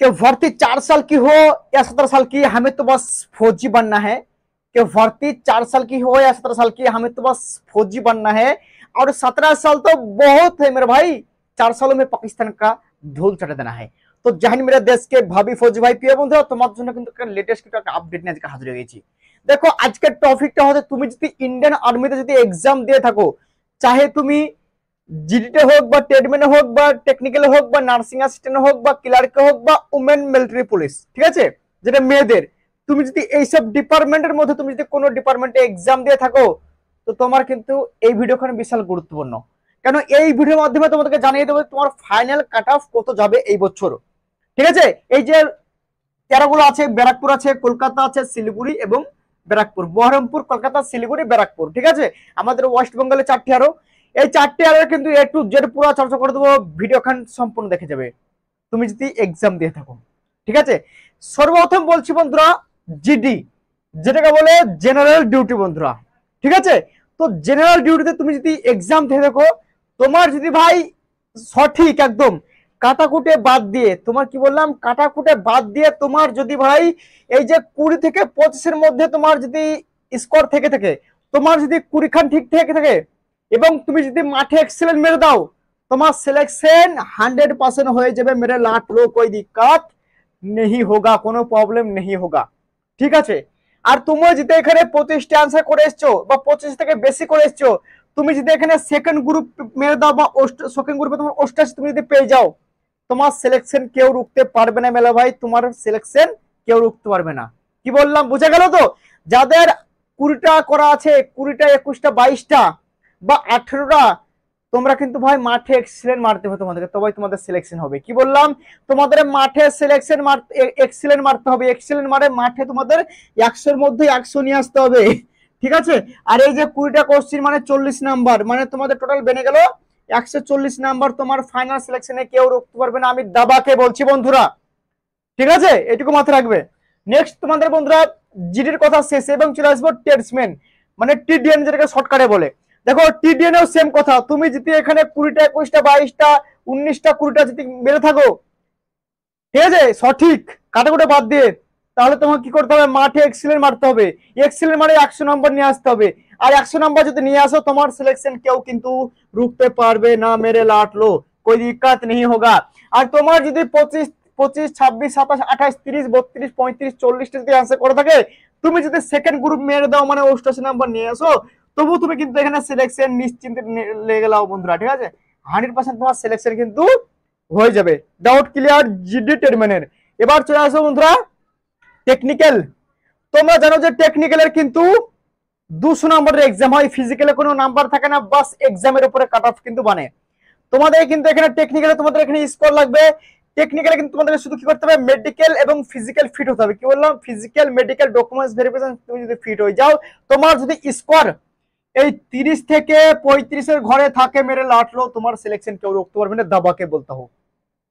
कि भर्ती 4 साल की हो या 17 साल की, हमें तो बस फौजी बनना है। कि भर्ती 4 साल की हो या 17 साल की, हमें तो बस फौजी बनना है। और 17 साल तो बहुत है मेरे भाई, 4 सालों में पाकिस्तान का धूल चटा देना है। তো জাহিন মেরা দেশকে ভাবি ফৌজি ভাই, প্রিয় বন্ধুরা তোমার জন্য কিন্তু একটা লেটেস্ট একটা আপডেট নিয়ে আজকে হাজির হয়ে গেছি। দেখো আজকের টপিকটা হচ্ছে, তুমি যদি ইন্ডিয়ান আর্মিতে যদি এক্সাম দিয়ে থাকো, চাহে তুমি জিডিতে হোক বা ট্রেডম্যানে হোক বা টেকনিক্যালে হোক বা নার্সিং অ্যাসিস্ট্যান্ট হোক বা ক্লার্কে হোক বা উমেন মিলিটারি পুলিশ, ঠিক আছে, যেটা মেয়েদের, তুমি যদি এইসব ডিপার্টমেন্টের মধ্যে তুমি যদি কোনো ডিপার্টমেন্টে এক্সাম দিয়ে থাকো, তো তোমার কিন্তু এই ভিডিওখানে বিশাল গুরুত্বপূর্ণ। কেন এই ভিডিওর মাধ্যমে তোমাদেরকে জানিয়ে দেবো তোমার ফাইনাল কাট অফ কত যাবে এই বছর। ঠিক আছে, এই যে তেরোগুলো আছে, ব্যারাকপুর আছে, কলকাতা আছে, শিলিগুড়ি এবং ব্যারাকপুর, বহরমপুর, কলকাতা, শিলিগুড়ি, ব্যারাকপুর, ঠিক আছে, আমাদের ওয়েস্ট বেঙ্গলে 4টি আরো। এই 4টি আরো কিন্তু এ টু জেড পুরো চর্চা করে দেবো, ভিডিও খান সম্পূর্ণ দেখে যাবে তুমি যদি এক্সাম দিয়ে থাকো। ঠিক আছে, সর্বপ্রথম বলছি বন্ধুরা, জিডি, যেটাকে বলে জেনারেল ডিউটি বন্ধুরা। ঠিক আছে, তো জেনারেল ডিউটিতে তুমি যদি এক্সাম দিয়ে থাকো, তোমার যদি ভাই সঠিক একদম কাটাকুটে বাদ দিয়ে, তোমার কি বললাম, কাটাকুটে বাদ দিয়ে তোমার যদি ভাই এই যে 20 থেকে 25-এর মধ্যে তোমার যদি স্কোর থেকে থাকে, তোমার যদি 20 খান ঠিক থেকে থাকে এবং তুমি যদি মাঠে এক্সেলেন্ট মেরে দাও, তোমার সিলেকশন 100% হয়ে যাবে মেরে লাট লো, कोई दिक्कत नहीं होगा, কোনো প্রবলেম नहीं होगा। ঠিক আছে, আর তুমি যদি এখানে 25টা আনসার করে এসছো বা 25 থেকে বেশি করে এসছো, তুমি যদি এখানে সেকেন্ড গ্রুপ মেরে দাও বা সেকেন্ড গ্রুপে তোমার 88 তুমি যদি পেয়ে যাও, তোমার সিলেকশন কেউ রুখতে পারবে না মেলা ভাই, তোমার সিলেকশন কেউ রুখতে পারবে না। কি বললাম বুঝে গেল তো? যাদের 20টা করা আছে, 20টা 21টা 22টা বা 18টা, তোমরা কিন্তু ভাই মাঠে এক্সিলেন্ট মারতে হবে তোমাদেরকে, তবেই তোমাদের সিলেকশন হবে। কি বললাম, তোমাদের মাঠে সিলেকশন মারতে এক্সিলেন্ট মারতে হবে, এক্সিলেন্ট মারে মাঠে তোমাদের 100-এর মধ্যে 100 নিয়ে আসতে হবে। ঠিক আছে, আর এই যে 20টা কোশ্চেন মানে 40 নাম্বার, মানে তোমাদের টোটাল বেনে গেল 140 নাম্বার, তোমার ফাইনাল সিলেকশনে কেউ রুখতে পারবে না, আমি দাবাকে বলছি বন্ধুরা। ঠিক আছে, এটুকু মাথায় রাখবে। নেক্সট তোমাদের বন্ধুরা জিডির কথা শেষ, এবং চলে আসবো ট্রেডসম্যান মানে টিডিএন, যেটাকে শর্টকাটে বলে। দেখো টিডিএন এও সেম কথা, তুমি যদি এখানে 20টা 21টা 22টা 19টা 20টা যদি বেড়ে থাকো, ঠিক আছে, সঠিক কাটাকুটা বাদ দিয়ে, তাহলে তোমাকে কি করতে হবে, মাঠে এক্সিলেন্ট মারতে হবে, এক্সিলেন্ট মানে 100 নম্বর নিয়ে আসতে হবে। আর 100 নম্বর যদি নিয়ে আসো, তোমার সিলেকশন কেউ কিন্তু রুখতে পারবে না মেরে লাট লো, कोई दिक्कत नहीं होगा। আর তোমার যদি 25 25 26 27 28 30 32 35 40টা যদি आंसर করে থাকে, তুমি যদি সেকেন্ড গ্রুপ মেরে দাও মানে 88 নাম্বার নিয়ে আসো, তবু তুমি কিন্তু এখানে সিলেকশন নিশ্চিন্তে লেগে লাও বন্ধুরা। ঠিক আছে, 100% তোমার সিলেকশন কিন্তু হয়ে যাবে। ডাউট ক্লিয়ার জিডি ট্রেডম্যানের। এবার চলে আসো বন্ধুরা টেকনিক্যাল। তোমরা জানো যে টেকনিক্যালের কিন্তু 200 নম্বরের এক্সাম হয়, ফিজিক্যালে কোনো নাম্বার থাকে না, বাস এক্সামের উপরে কাট অফ কিন্তু বানে। তোমাদের কিন্তু এখানে টেকনিক্যালে তোমাদের এখানে স্কোর লাগবে। টেকনিক্যালে কিন্তু তোমাদের শুধু কি করতে হবে, মেডিকেল এবং ফিজিক্যাল ফিট হতে হবে। কি বললাম, ফিজিক্যাল মেডিকেল ডকুমেন্টস ভেরিফিকেশন তুমি যদি ফিট হয়ে যাও, তোমার যদি স্কোর এই 30 থেকে 35-এর ঘরে থাকে মেরে লাটলো, তোমার সিলেকশন কেউ রুখতে পারবে না, দাবাকে বলতে হোক।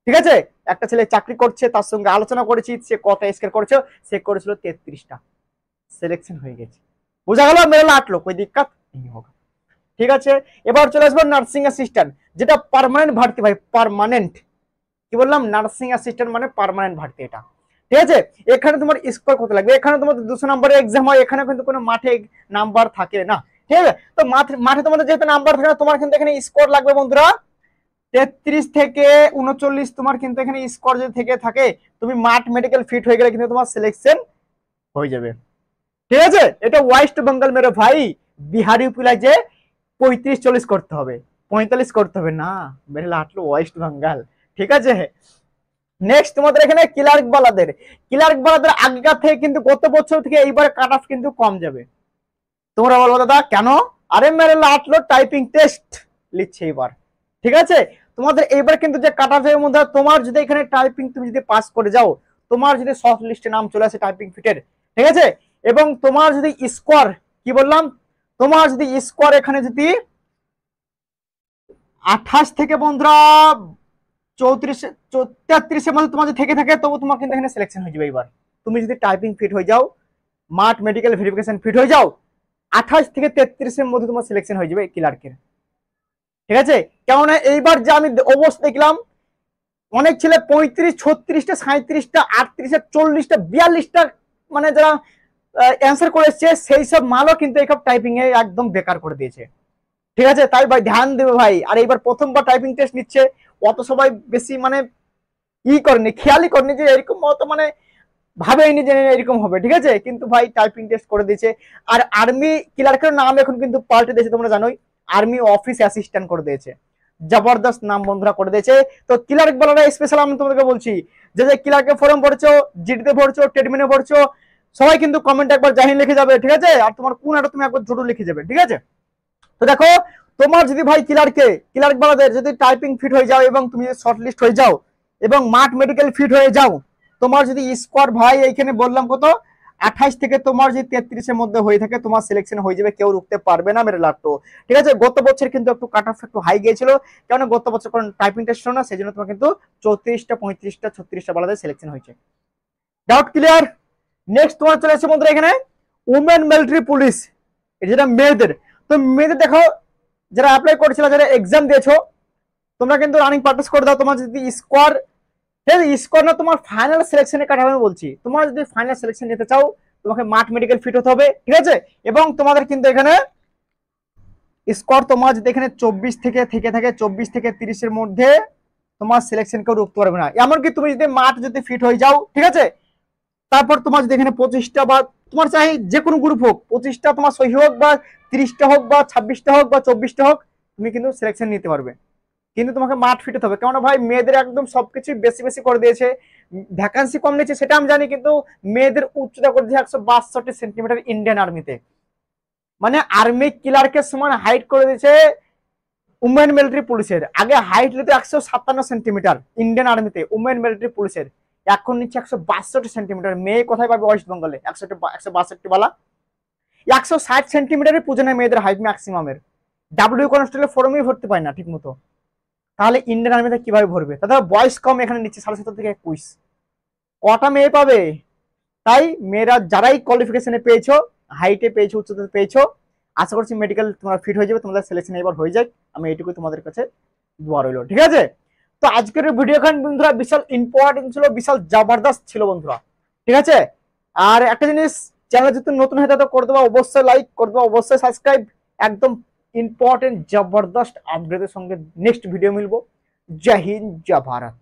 ঠিক আছে, একটা ছেলে চাকরি করছে, তার সঙ্গে আলোচনা করেছি, সে কত স্কোর করেছে, সে করেছিল 33টা, সিলেকশন হয়ে গেছে। বোঝা গেল, মেরে লাটলো, कोई दिक्कत नहीं होगा। ঠিক আছে, এবার চলে আসবো নার্সিং অ্যাসিস্ট্যান্ট, যেটা পার্মানেন্ট ভর্তি ভাই, পার্মানেন্ট। কি বললাম, নার্সিং অ্যাসিস্ট্যান্ট মানে পার্মানেন্ট ভর্তি এটা। ঠিক আছে, এখানে তোমার স্কোর কত লাগবে, এখানে তোমাদের 200 নম্বরের এক্সাম হয়, এখানে কিন্তু কোনো মাঠে নাম্বার থাকে না। ঠিক আছে, তো মাঠে তোমাদের যেহেতু নাম্বার থাকে না, তোমার কিন্তু এখানে স্কোর লাগবে বন্ধুরা 33 থেকে 39, তোমার কিন্তু এখানে স্কোর যদি থেকে থাকে, তুমি মাঠ মেডিকেল ফিট হয়ে গেলে কিন্তু তোমার সিলেকশন হয়ে যাবে। ঠিক আছে, এটা ওয়েস্ট বেঙ্গল মেরে ভাই, বিহার ইউপি যে 35-40 করতে হবে, 45 করতে হবে না মেরে লাটলো, ওয়েস্ট বেঙ্গল। ঠিক আছে, নেক্সট তোমাদের এখানে ক্লার্ক বালাদের, আগেকার থেকে কিন্তু গত বছর থেকে এইবার কাট অফ কিন্তু কম যাবে। তোমরা বলবো দাদা কেন, আরে মেরে লাটলো টাইপিং টেস্ট লিখছে এবার। ঠিক আছে, তোমাদের এইবার কিন্তু যে কাট অফের মধ্যে তোমার যদি এখানে টাইপিং তুমি যদি পাস করে যাও, তোমার যদি শর্ট লিস্টে নাম চলে আসে টাইপিং ফিটের, ঠিক আছে, এবং তোমার যদি স্কোর, কি বললাম, তোমার যদি স্কোর এখানে যদি 28 থেকে বন্ধুরা 34 33-এর মধ্যে তোমার যদি থেকে থাকে, তবু তোমার কিন্তু এখানে সিলেকশন হয়ে যাবে। এবার তুমি যদি টাইপিং ফিট হয়ে যাও, মাঠ মেডিকেল ভেরিফিকেশন ফিট হয়ে যাও, 28 থেকে 33-এর মধ্যে তোমার সিলেকশন হয়ে যাবে ক্লার্কের। ঠিক আছে, কেননা এইবার যে আমি অবস্থা দেখলাম, অনেক ছেলে 35, 36টা, 37টা, 38টা, 40টা, 42টা মানে যারা অ্যান্সার করেছে সেই সব মালও কিন্তু এই টাইপিং এ একদম বেকার করে দিয়েছে। ঠিক আছে, তাই ভাই ধ্যান দেবে ভাই। আর এইবার প্রথমবার টাইপিং টেস্ট নিচ্ছে, অত সবাই বেশি মানে করেনি, খেয়ালই করেনি যে এরকম অত মানে ভাবেইনি যে এরকম হবে। ঠিক আছে, কিন্তু ভাই টাইপিং টেস্ট করে দিয়েছে। আর আর্মি ক্লার্কের নাম এখন কিন্তু পাল্টে দিয়েছে, তোমরা জানোই, আর্মি অফিস অ্যাসিস্ট্যান্ট করে দিয়েছে। জবরদস্ত নাম বন্ধুরা করে দিয়েছে। তো ক্লার্ক বলারা স্পেশাল আমি তোমাদেরকে বলছি, যে ক্লার্কের ফর্ম ভরছো, জিডিতে ভরছো, ট্রেডমিনে ভরছো, সবাই কিন্তু কমেন্ট একবার জাহিন লিখে যাবে। ঠিক আছে, আর তোমার কোন একটা তুমি একবার জোটো লিখে যাবে। ঠিক আছে, তো দেখো তোমার যদি ভাই ক্লার্ক বালাদের যদি টাইপিং ফিট হয়ে যাও এবং তুমি শর্ট লিস্ট হয়ে যাও এবং মাঠ মেডিকেল ফিট হয়ে যাও, তোমার যদি স্কোর ভাই এইখানে বললাম কত 28 থেকে তোমার যদি 33-এর মধ্যে হয়ে থাকে, তোমার সিলেকশন হয়ে যাবে, কেউ রুখতে পারবে না মেরে লাট্টো। ঠিক আছে, গত বছর কিন্তু একটু কাট অফ একটু হাই গিয়েছিল, কারণ গত বছর কোন টাইপিং টেস্ট ছিল না, সেই জন্য তোমার কিন্তু 34টা, 35টা, 36টা বালাদের সিলেকশন হয়েছে। Doubt clear? নেক্সট তোমার চলে আসছে বন্ধুরা এখানে উমেন মিলিটারি পুলিশ, যেটা মেয়েদের। তো মেয়েদের দেখো, যারা অ্যাপ্লাই করেছিল, যারা এক্সাম দিয়েছো, তোমরা কিন্তু রানিং প্র্যাকটিস করে দাও। তোমার যদি স্কোর না তোমার ফাইনাল সিলেকশনে কাটা আমি বলছি, তোমার যদি ফাইনাল সিলেকশন নিতে চাও, তোমাকে মাঠ মেডিকেল ফিট হতে হবে। ঠিক আছে, এবং তোমাদের কিন্তু এখানে স্কোর তোমার যদি এখানে 24 থেকে থাকে 24 থেকে 30-এর মধ্যে, তোমার সিলেকশন কেউ রুখতে পারবে না। এমনকি তুমি যদি মাঠ যদি ফিট হয়ে যাও, ঠিক আছে, তারপর তোমার যদি এখানে 25টা বা তোমার চাই যে কোনো গ্রুপ হোক, 25টা তোমার সহি হোক বা 30টা হোক বা 26টা হোক বা 24টা হোক, তুমি কিন্তু সিলেকশন নিতে পারবে। কিন্তু তোমাকে মাঠ ফিট হতে হবে, কেন ভাই মেয়েদের একদম সবকিছু বেশি বেশি করে দিয়েছে, ভ্যাকান্সি কম নিয়েছে সেটা আমি জানি, কিন্তু মেয়েদের উচ্চতা করে দিয়েছে 162 সেন্টিমিটার ইন্ডিয়ান আর্মিতে, মানে আর্মি ক্লার্কের সমান হাইট করে দিয়েছে উমেন মিলিটারি পুলিশের। আগে হাইট নিতে 157 সেন্টিমিটার ইন্ডিয়ান আর্মিতে উমেন মিলিটারি পুলিশের, এখন নিচ্ছে 162 সেন্টিমিটার। মেয়ে কোথায় পাবে ওয়েস্ট বেঙ্গলে 162 বালা? 160 সেন্টিমিটারের পুজো নেয় মেয়েদের হাইট ম্যাক্সিমামের। ডাব্লিউ কনস্টেবল ফর্মেই ভর্তি পায় না ঠিক মতো, তাহলে ইন্ডিয়ান আর্মিতে কিভাবে ভরবে? তাদের বয়স কম, এখানে নিচ্ছে 17.5 থেকে 21, কটা মেয়ে পাবে? তাই মেয়েরা যারাই কোয়ালিফিকেশনে পেয়েছো, হাইটে পেয়েছো, উচ্চতাতে পেয়েছো, আশা করছি মেডিকেল তোমার ফিট হয়ে যাবে, তোমাদের সিলেকশন এবার হয়ে যায়। আমি এইটুকু তোমাদের কাছে দোয়া রইল। ঠিক আছে, তো আজকের ভিডিওখান বন্ধুরা বিশাল ইম্পর্টেন্ট ছিল, বিশাল জবরদস্ত ছিল বন্ধুরা। ঠিক আছে, আর একটা জিনিস, চ্যানেল যদি নতুন হয়ে থাকে করে দেবো, অবশ্যই লাইক করে দেবো, অবশ্যই সাবস্ক্রাইব। একদম ইম্পর্টেন্ট জবরদস্ত আপগ্রেডের সঙ্গে নেক্সট ভিডিও মিলবো। জয় হিন্দ, জয় ভারত।